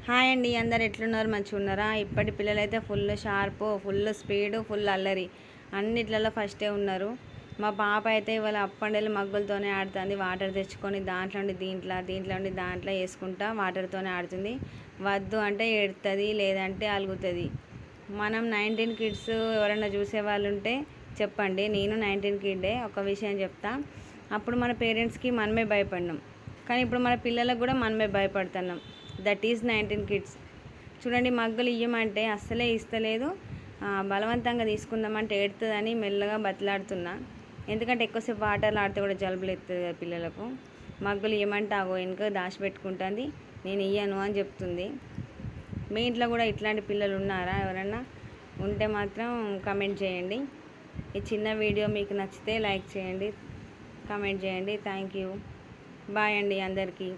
Hi అండి, అందరు ఎట్లున్నారు? మంచిగా ఉన్నారా? ఇప్పటి పిల్లలైతే full sharp, full speed, full అల్లరి అన్నిట్లలో ఫస్టే ఉన్నారు. మా పాప అయితే ఇవాళ అప్పండేలు మగ్గులతోనే ఆడుతుంది. వాటర్ తెచ్చుకొని దాంట్లో నుండి దాంట్లో వేసుకుంటా వాటర్తోనే ఆడుతుంది. వద్దు అంటే ఏడుతుంది, లేదంటే అలుగుతుంది. మనం 19 కిడ్స్ ఎవరైనా చూసే వాళ్ళు ఉంటే చెప్పండి. నేను 19 కిడ్డే. ఒక విషయం చెప్తా, అప్పుడు మన పేరెంట్స్కి మనమే భయపడినాం, కానీ ఇప్పుడు మన పిల్లలకు కూడా మనమే భయపడుతున్నాం. That is 19 kids. చూడండి, మగ్గులు ఇయ్యమంటే అస్సలే ఇస్తలేదు. బలవంతంగా తీసుకుందామంటే ఏడుతుందని మెల్లగా బతిలాడుతున్నా. ఎందుకంటే ఎక్కువసేపు వాటర్లు ఆడితే కూడా జలుబులు ఎత్తుంది కదా పిల్లలకు. మగ్గులు ఇవ్వమంటే ఆగో వెనుక దాచిపెట్టుకుంటుంది, నేను ఇయ్యను అని చెప్తుంది. మీ ఇంట్లో కూడా ఇట్లాంటి పిల్లలు ఉన్నారా? ఎవరన్నా ఉంటే మాత్రం కమెంట్ చేయండి. ఈ చిన్న వీడియో మీకు నచ్చితే లైక్ చేయండి, కమెంట్ చేయండి. Thank you. బాయ్ అండి అందరికీ.